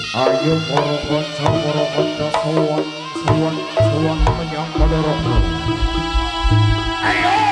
Ayo para kanca sowan menyang Padaraga. Ayo!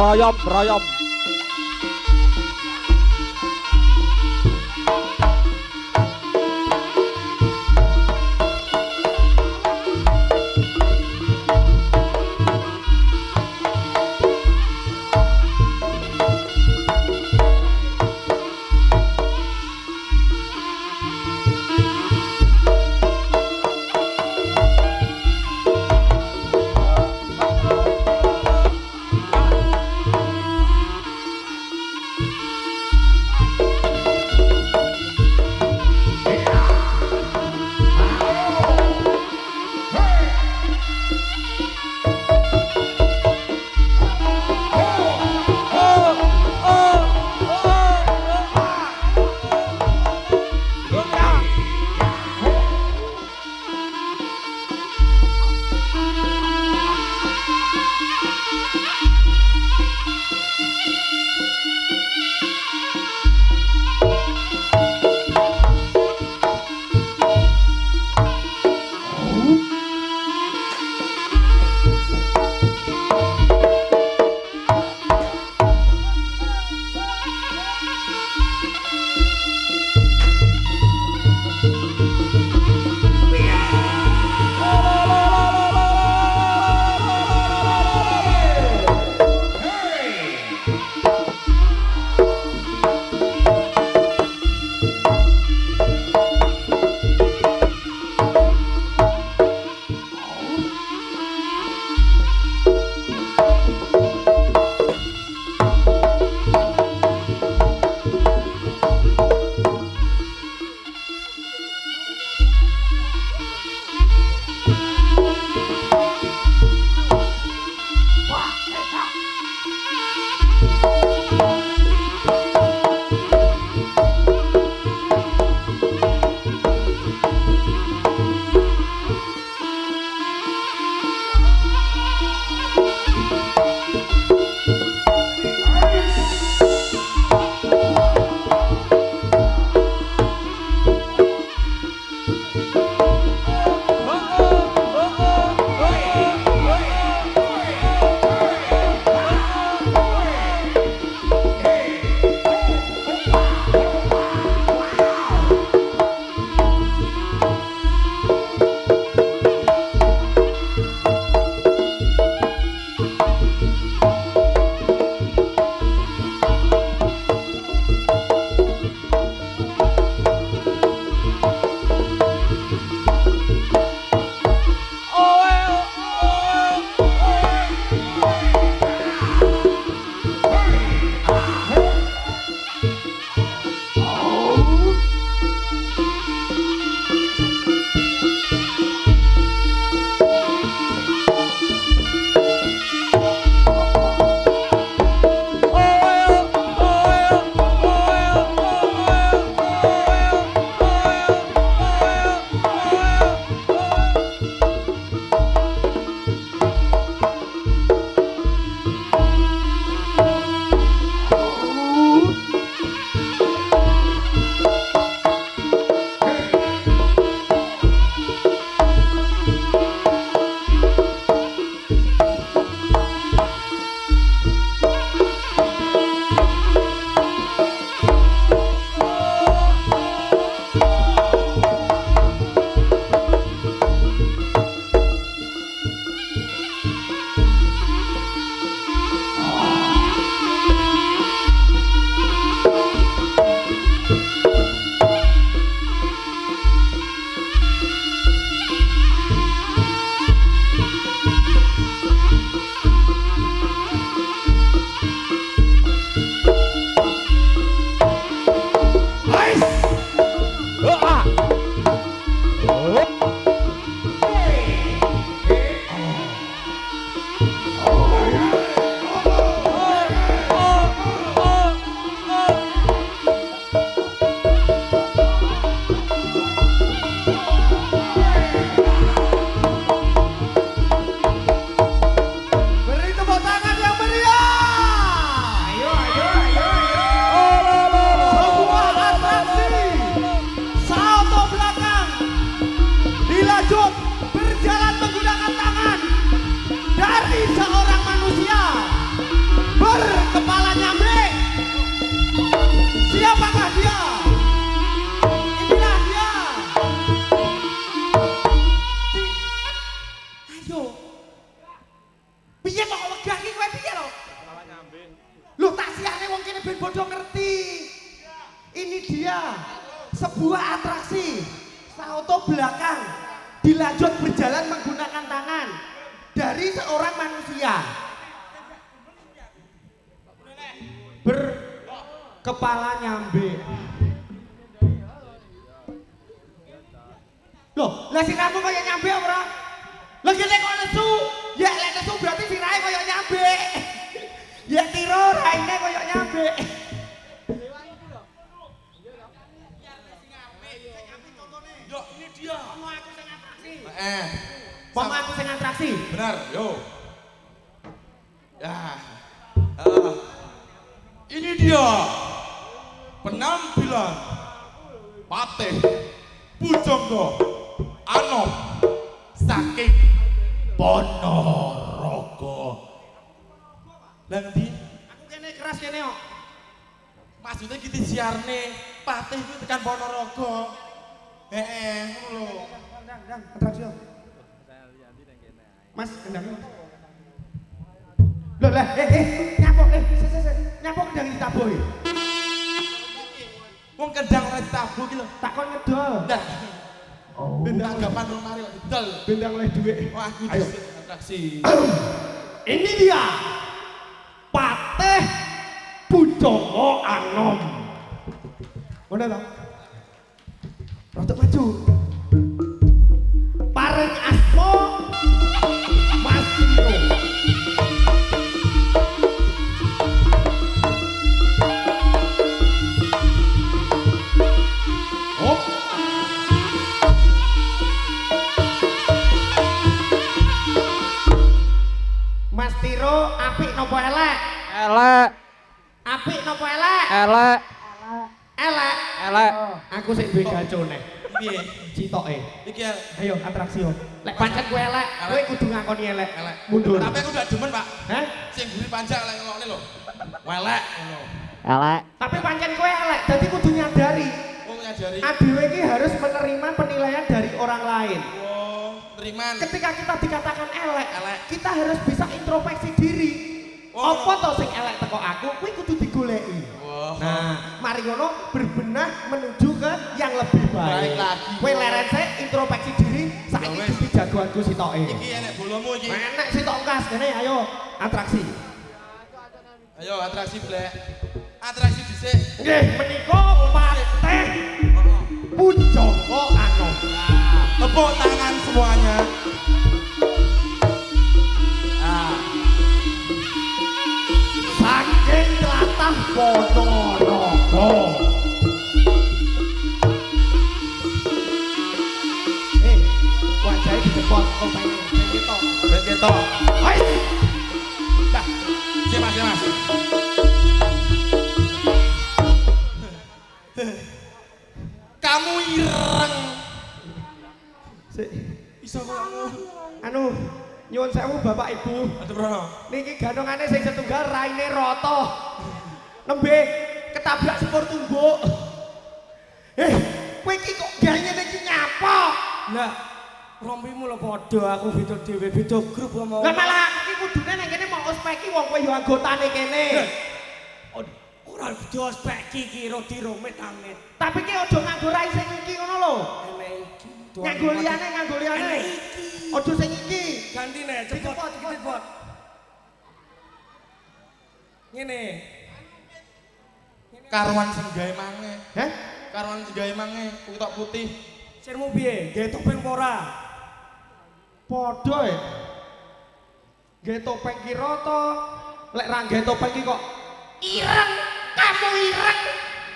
Royom, royom. ben bodoh ngerti. Ini dia sebuah atraksi salto belakang dilanjut berjalan menggunakan tangan dari seorang manusia berkepala nyambe. Loh, lah siramu kaya nyambe ora? Lah kene kok nesu? Ya lek nesu berarti sirahe kaya nyambe. Ya tiro raine kaya nyambe. Yo, ini dia. Mau aku sing atraksi. Sama Mau aku sing atraksi. benar, yo. Ya. Ini dia penampilan Patih Pujangga Anom saking Ponorogo. Lah ngendi? Aku kene keras kene kok. Maksudnya kita siarne Patih itu tekan Ponorogo. Ngono lho. Ndang, atraksi yo. Mas, kendang. Loh lah, nyapok nyapok kendang ditabuhi. Wong kendang ora ditabuh ki lho. Takon ngedol. Nah, Oh. tanggapan rumah rek didol. Bendang oleh duit. Wah, aku Ayo. atraksi. Ini dia Patih Pujangga Anom. Mana tau? Rotok maju. Paring asma Mas Tiro. Oh. Mas Tiro apik nopo elek? Elek. Apik nopo elek? Elek. Elek. Elek. Aku sik duwe gacone. Piye? Citoke. Iki ya, Ayo atraksi yo. Lek pancen kowe elek, kowe kudu ngakoni elek. elek. Mundur. Tapi aku udah demen, Pak. Hah? Sing guri panjang lek ngene lho. Welek ngono. Elek. Tapi pancen kowe elek, dadi kudu nyadari. Wong ngajari. Adewe iki harus menerima penilaian dari orang lain. Wong teriman. Ketika kita dikatakan elek, Elek. kita harus bisa introspeksi diri. Oh. Apa to sing elek teko aku, kuwi kudu digoleki. Wah. Nah, mari ngono berbenah menuju ke yang lebih baik. Baik lagi. Kowe leren sik introspeksi diri, saiki Ya wes. dadi jagoanku sitoke. Iki enek bolomu iki. Enek sitok kas kene ayo atraksi. Ayo atraksi blek. Atraksi dhisik. Nggih, menika Patih Pujangga Anom. Tepuk tangan semuanya. Saking tlatah Ponorogo. Wajahe dijepot kok pengen ketok. Ben ketok. Hai. Dah. Si Mas, si Mas. Kamu ireng. Sik. Iso kamu. Anu, nyuwun sewu Bapak Ibu. Aduh, Bro. Niki gandongane sing setunggal raine rata. Nembe ketabrak sepur tumbuk. Kowe iki kok gayane iki nyapa? Lah, rompimu lho padha aku beda dhewe, beda grup ngomong. Lah malah aku iki kudune nang kene mau ospeki wong kowe yo anggotane kene. Ora beda ospek iki roti-romit amit. Tapi ki aja nganggo rai sing iki ngono lho. Enek iki. Nganggo liyane, nganggo liyane. Enek iki. Aja sing iki. Gantine cepet cepet. Ngene. Karuan sing gawe mange. Hah? Karuan sing gawe mange, kutok putih. Sirmu piye? Gawe topeng apa ora? Padha ya. Nggih topeng ki rata. Lek ra nggih topeng ki kok ireng. Kamu ireng.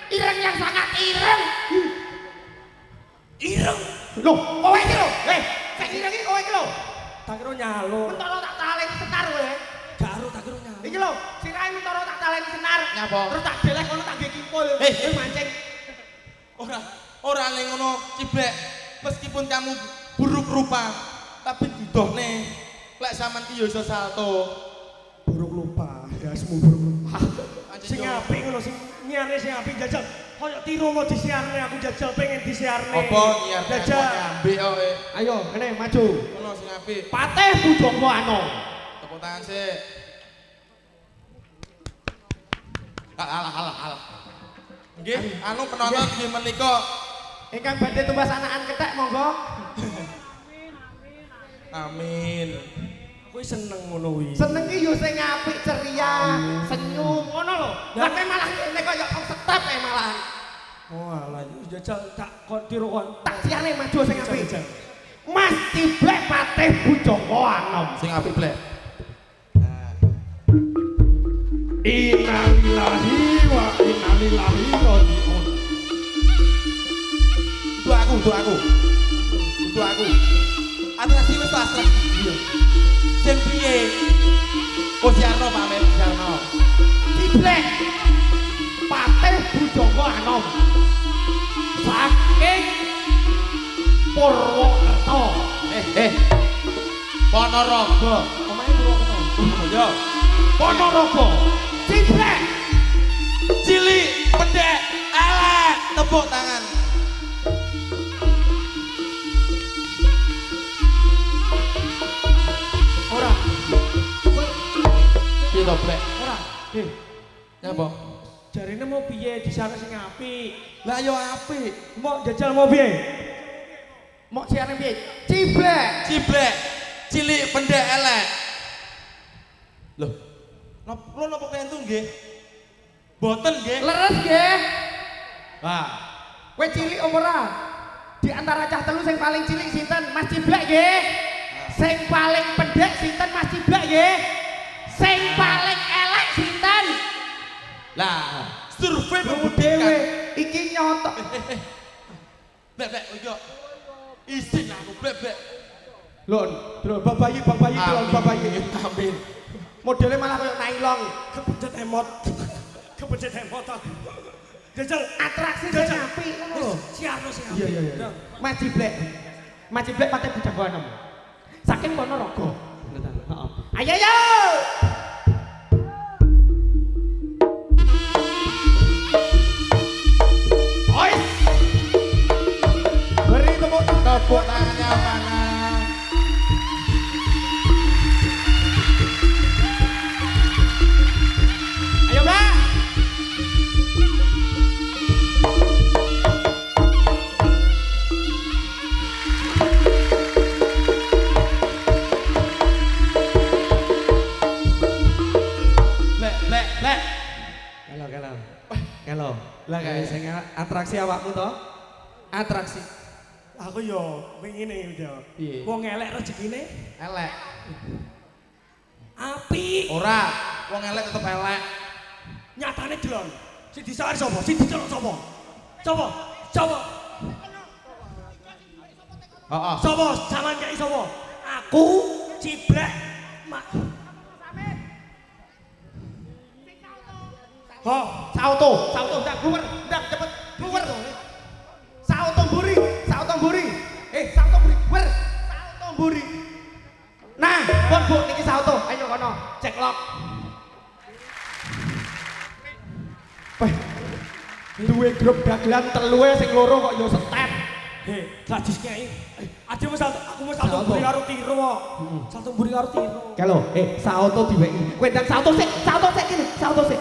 Ireng yang sangat ireng. Ireng. Loh, kowe iki lho. Sing ireng iki kowe iki lho. Tak kira nyalur. Mentara tak taleni senar kowe. Garo tak kira nyalur. Iki lho, sirahe mentara tak taleni senar. Nyapa? Terus tak delek kono tak nggih kimpul. Kowe mancing. Ora ning ngono, Ciblek. Meskipun kamu buruk rupa, tapi dudohne lek sampean ki yo iso salto. Buruk lupa, dasmu buruk lupa. Sing apik ngono sing nyiarne sing apik jajal. Kaya tiru mau disiarne aku jajal pengen disiarne. Apa nyiarne Jajal. nyambe kowe. Ayo, kene maju. Ngono sing apik. Patih Pujangga Anom. Tepuk tangan sik. Alah. Nggih, anu penonton nggih menika Ingkang badhe tumbas anakan kethek monggo. amin. Kowe seneng ngono kuwi. Seneng ki yo sing apik, ceria, senyum ngono lho. Lah kowe malah ngene kaya wong setep malah. Oh alah, jajal tak kon tiru kon. Tak siane maju sing apik. Mas Ciblek Patih Bujangga Anom. Sing apik blek. Innalillahi wa inna ilaihi raji'un. Untuk aku. Atraksi wis pasrah. Iya. Sing piye? Oh Jarno pamit Jarno. Ciblek Patih Bujangga Anom. Saking Purwokerto. Ponorogo. Omahe Purwokerto. Yo. Ponorogo. Ciblek Cilik, pendek, elek. Tepuk tangan. ora. Piye to blek? Ora. Nyapa? Jarine mau piye di sana sing apik. Lah yo apik. Mau jajal mau piye? Mok siane piye? Ciblek. Ciblek, cilik, pendek, elek. Loh, napa kentu nggih? Boten nggih. Leres nggih. Wah, Kowe cilik apa ora? Di antara cah telu sing paling cilik sinten? Mas Ciblek nggih. Sing paling pendek sinten Mas Ciblek nggih. Sing paling elek sinten? lah, survei Dhewe membuktikan. iki nyotok. Blek, yo. Isin aku blek. Lon, babayi telon babayi. Amin. Modelnya malah kayak nylon. Kepencet emot. Kepencet emot. Jajal Atraksi sing apik ngono lho. siarno sing apik. Iya. Mas Ciblek Patih Bujangga Anom. Saking Ponorogo. Heeh. Ayo. Oi. Beri tepuk Tangannya mana? Ayo, Mbak. Blek. Kalau. Lah kae Sing atraksi awakmu to? Atraksi. Aku yo ngene yo. Piye? Wong elek rezekine Elek. apik. Ora, wong elek tetep elek. Nyatane delon. Sing disawar sapa? Sing diceluk sapa? Sapa? Heeh. Sapa? Jaman kei sapa? Aku Ciblek. Sauto, ndak keluar, ndak cepet keluar. Sauto mburi. Sauto mburi, mburi. Nah, pon Bu niki sauto. Ayo kono, cek lock. Duwe grup dagelan teluwe sing loro kok yo step. Gadis kiai. Ade wis aku wis salto mburi karo tiro kok. Salto mburi karo tiro. Kalau, sauto diweki. Kowe ndang sauto sik kene, sauto sik.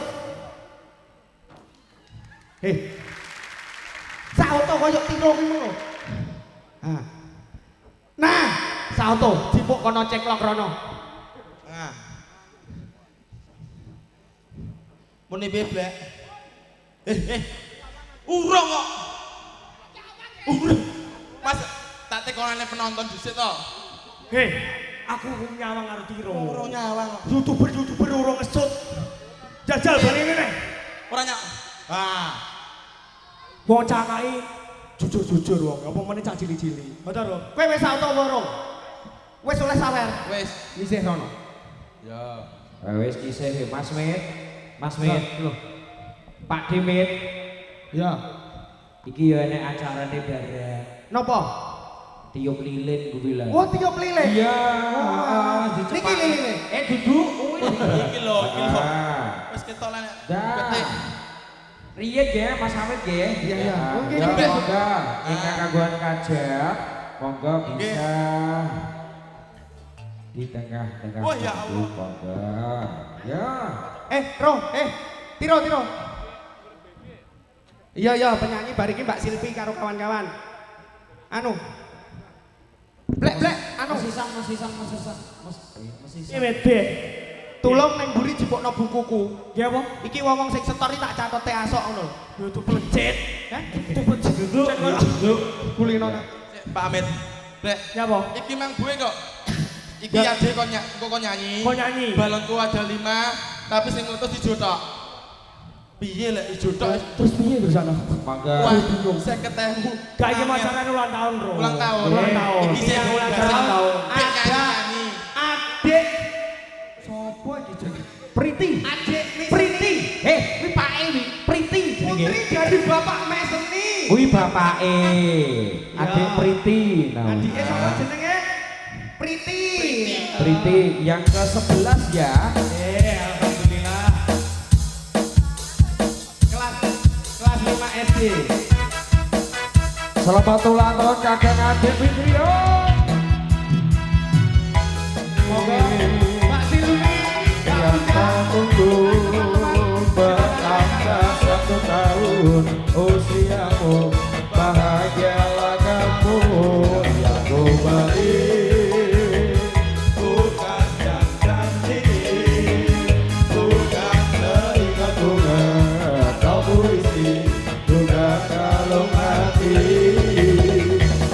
Sauto koyo tiro kuwi ngono. Nah, sauto dipuk kono ceklok rono. Nah. Muni piye, Blek? Urung kok. Urung. Mas, tak tekonane penonton dhisik to. Aku nyawang karo tiro. Urung nyawang kok. YouTuber urung ngesut. Jajal bali ngene. Ora nyak. Wong cakai jujur wong, apa meneh cah cilik-cilik. Betul, Ro. Kowe wis sauto apa urung? Wis oleh sawer. Wis. Isih sono. Ya. Wis kisih Mas Mit. Lho. Pak Dimit. Ya. Iki ya enek acarane bareng. Napa? Tiup lilin kuwi lho. Oh, tiup lilin. Iya. Niki liline. Duduk. Iki lho. Ah. Wis ketok lan. Dah. Ketik. Riyen nggih Mas Amit nggih. Iya. Mungkin Ya, iki. monggo ingkang kagungan kajak, monggo bisa di tengah-tengah. Oh, ya Allah. Monggo. Ya. Tiro. Iya penyanyi bariki Mbak Silvi karo kawan-kawan. Anu. Blek anu Mesisang. Iki medhe. tulung neng buri jebokno bukuku. Ya apa? Iki wong sing setor iki tak catete asok ngono. Yo itu pelecet. Hah? Itu pelecet. Kulino. Pak Amit. Blek. Ya apa? Iki mang gue kok. Iki ade kok nyanyi. Kok nyanyi? Balonku ada 5, tapi sing ngletus ijo tok. Piye lek ijo tok? Terus piye bersana? Mangga. Wah, 50.000. Gak iki masalahnya ulang tahun, Bro. Ulang tahun. Ulang tahun. Iki sing ulang biasa tahun. Ada nyanyi. adik sopo iki jenenge? Priti. Adik Priti. kuwi pake wi. Priti jenenge. Putri dari bapak Meseni. Kuwi bapake. Adik Priti. Adike sapa jenenge? Priti. Priti yang ke-11 ya. Alhamdulillah. Kelas 5 SD. Selamat ulang tahun kakek adik Fitrio. Moga Mbak Silvi Yang tak tunggu bertambah 1 tahun usiamu, bahagialah kamu yang kembali. Bukan yang cantik, bukan seingat bunga kau puisi, juga kalung hati.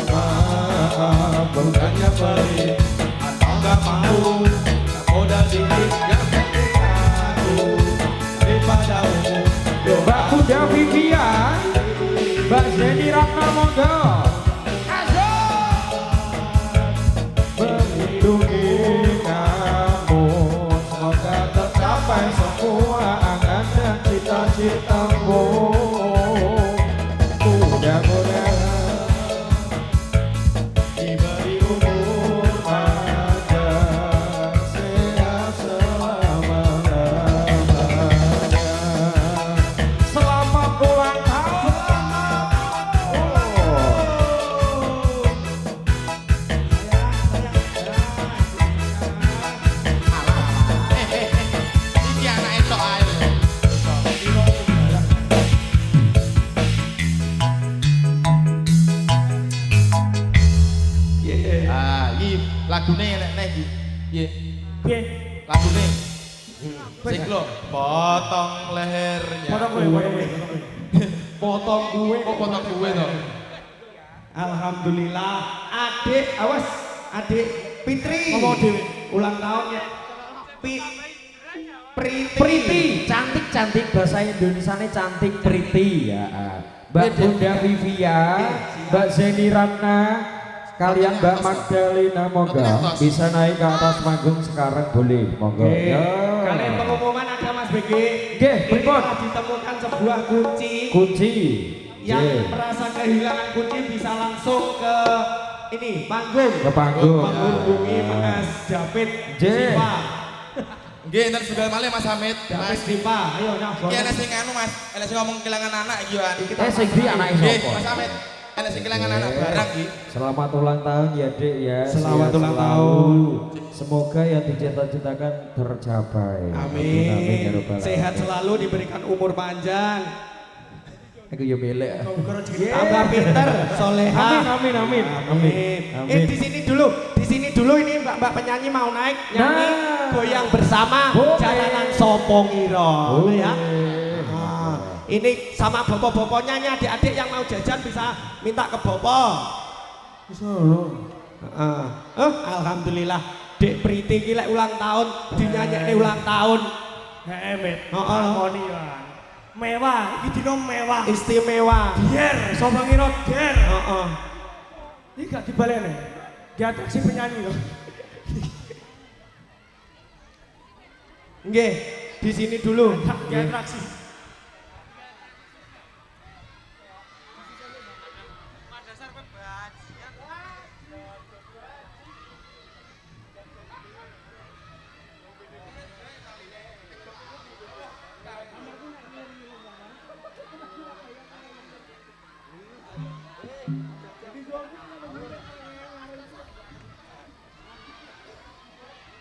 Maaf bukannya pelit atau gak mau, gak modal dikit yang penting aku daripadamu. Mbak Bunda Vivian, Mbak Zeni Ratna monggo. Melindungi kamu, semoga tercapai semua angan dan cita-citamu. Mudah-mudahan diberi umur panjang, sehat selama-lamanya. Selamat ulang tahun. Iki anake tok ae lho. Ah, iki lagune nek iki. Piye? Piye? Lagune. Sing lho, potong lehernya. Potong kowe. potong gue. Kok potong gue to? Alhamdulillah. Adik, awas. Adik Fitri. Ngomong dhewe. Ulang tahun ya. Priti, cantik bahasa Indonesianya cantik Priti ya. Mbak Bunda Vivian, Mbak Zeni Ratna, kalian Mbak Magdalena monggo bisa naik ke atas panggung sekarang boleh monggo. Ya. Kalian pengumuman ada Mas BG. Nggih, Ini pripun? telah ditemukan sebuah Kunci. yang Nggih. merasa kehilangan kunci bisa langsung ke ini panggung. Ke panggung. Menghubungi Mas David Nggih. Dipa. Nggih, enten juga malih Mas Hamid. David Mas. Dipa, ayo nyabot. Iki ana sing anu Mas, ana sing ngomong kehilangan anak iki yo. Sing di anake Nggih, sapa? Mas Hamid. Ana sing kehilangan anak barang iki. Selamat ulang tahun ya Dek ya. Selamat Sehat ulang selalu. tahun. Semoga yang dicita-citakan tercapai. Amin. ya Rabbal Sehat alamin. selalu, diberikan umur panjang. Aku yo milik. Tambah pinter, soleha. Amin. Amin. Di sini dulu ini mbak penyanyi mau naik nyanyi Nah. goyang bersama Boleh. jalanan Sopongiro ya. Boleh. Ah, ini sama bopo-boponya nih, adik-adik yang mau jajan bisa minta ke bopo. Alhamdulillah, Dek Priti gila ulang tahun, dinyanyi ulang tahun. Hemet. Oh. Mewah, iki dino mewah. Istimewa. Der, sapa ngira der. Heeh. Iki gak dibaleni. Di atraksi penyanyi loh. Nggih, di sini dulu. Di atraksi.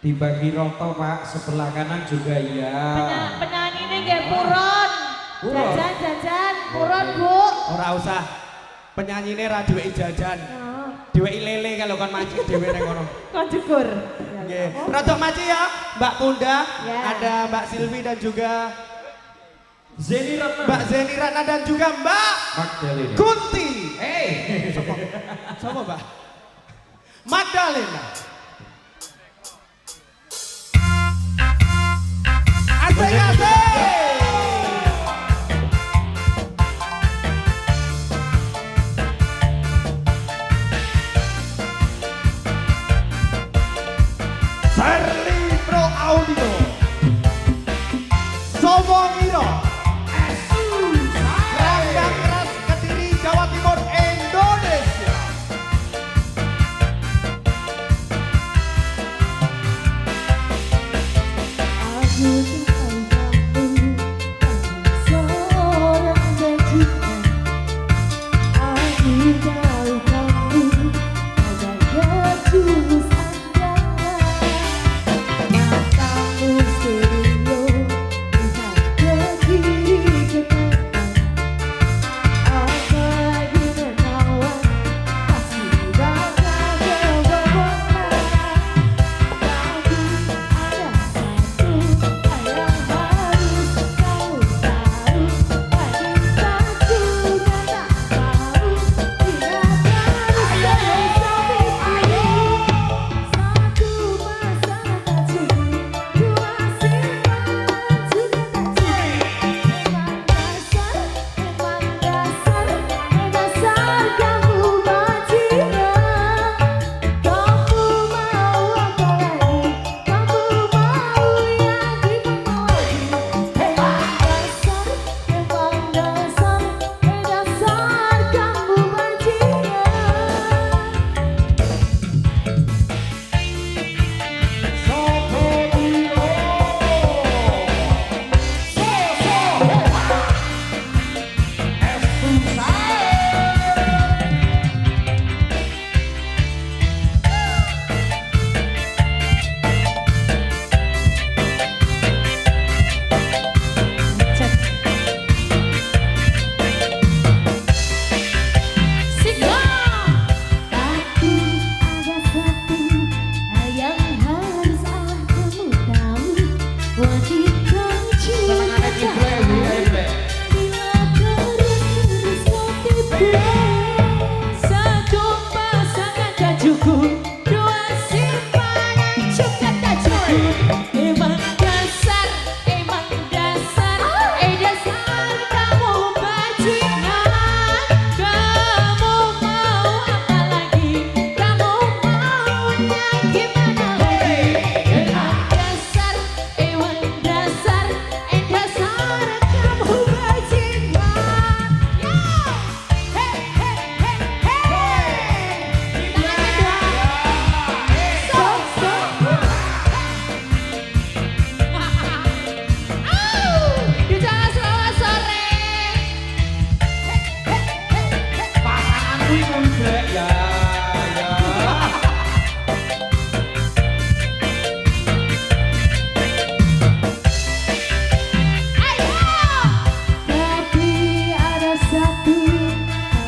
Dibagi roto Pak, sebelah kanan juga ya. Penyanyi ini nggih Puron. Puron. Jajan, Puron Bu. ora usah. Penyanyine ra duweki jajan. Duweki lele kalau kon mancing dhewe ning kono. Kon cukur. Nggih. Rodok maci ya, Mbak Punda, Ya. ada Mbak Silvi dan juga Zeni Ratna. Mbak Zeni Ratna dan juga Mbak Magdalena. Kunti. Hey. Siapa, Mbak? Magdalena. Asik-asik. Serli Pro Audio Somongiro Ranggang Keras Kediri Jawa Timur Indonesia. Aku tahu kamu seorang bajikan. Aku tahu kamu adalah tulus andalan. Matamu stereo lihat ke kiri ke kanan. Apalagi menawan pasti bakal kebobolan. Tapi ada satu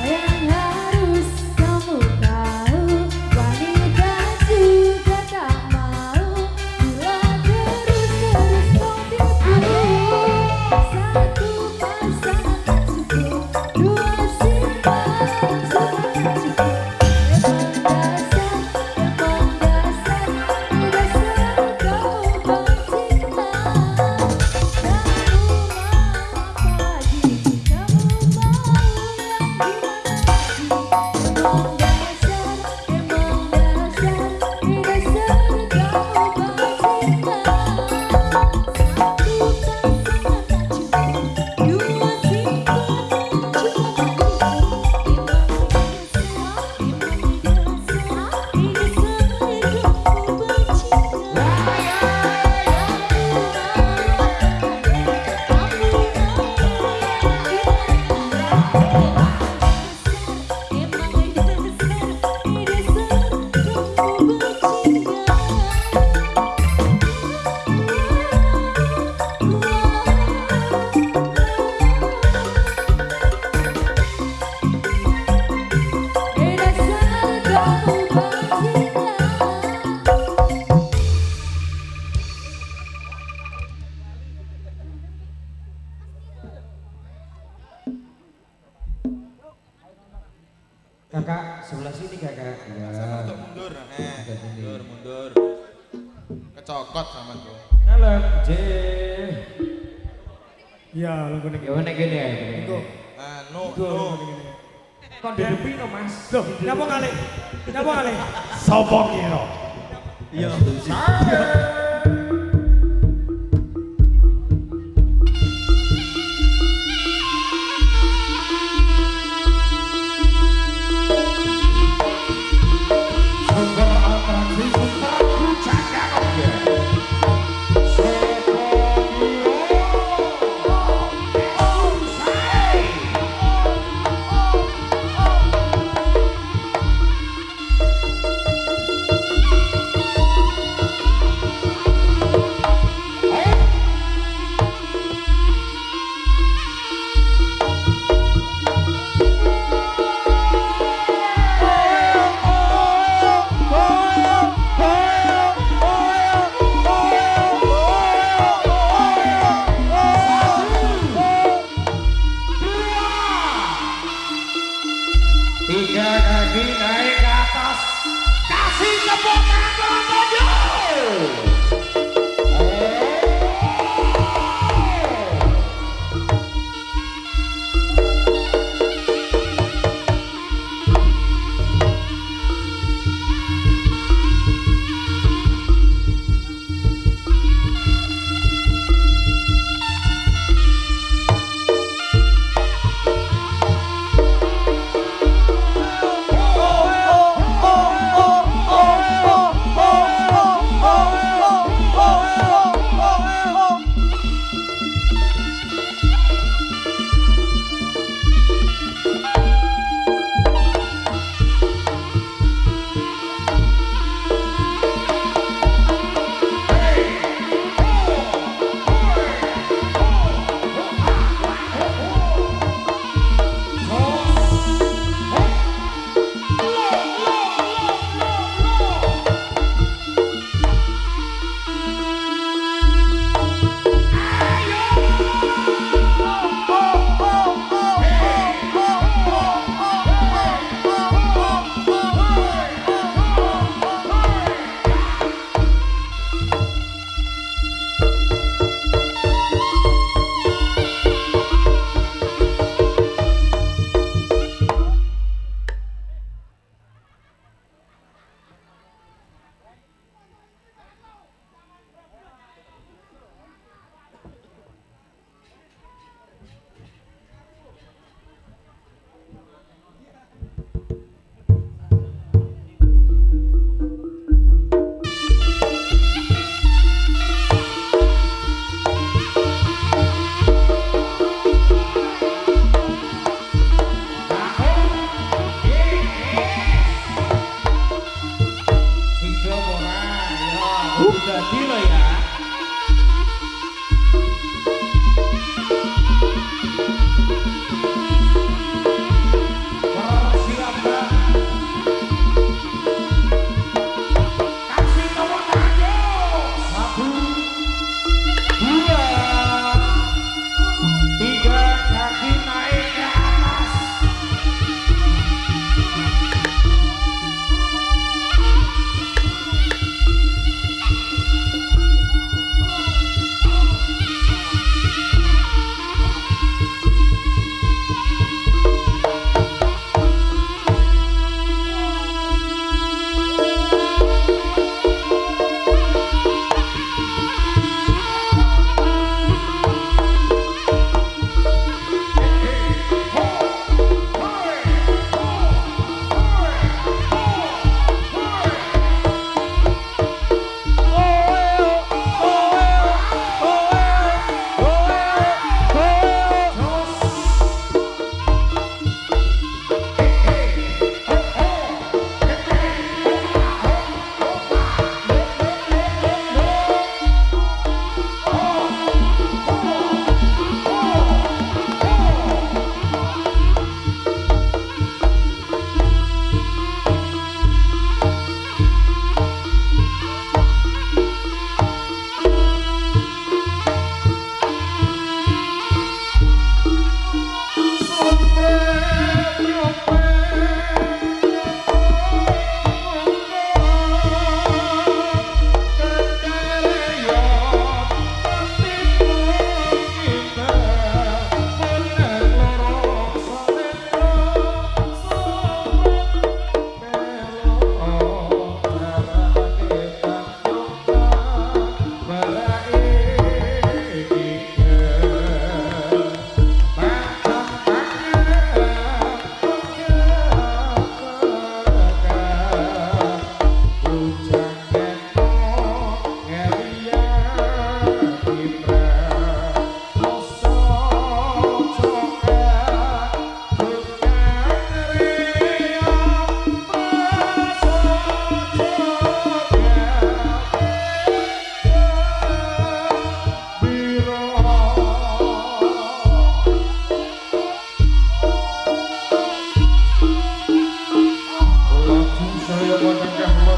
yang harus kau tahu. Wanitaku yang tak mau tidak Kakak sebelah sini kakak. Ya. Sama untuk mundur. Ke sini. Mundur. Kecokot sama tuh. Dalam J. Iya, lu gini. Ya mana gini ya. Iku. No. Kon di depan no mas. Loh, napa kali? Napa kali? Sopo kira? Iya. Sumber atraksi sutraku cakap ya. Sopo kira? Oh, say. Tiga kaki naik ke atas. Kasih tepuk tangan maju.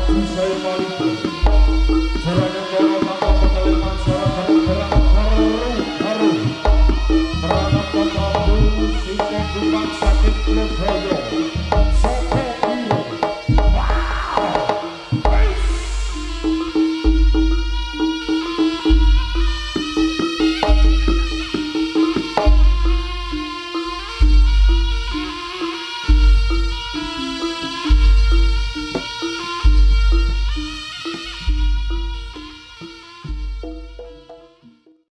maju saya maliku Sarana koro tanpa petaliman suara gerang-gerang haru-haru Sarana kotamu singkong kumbang sakit lehoyo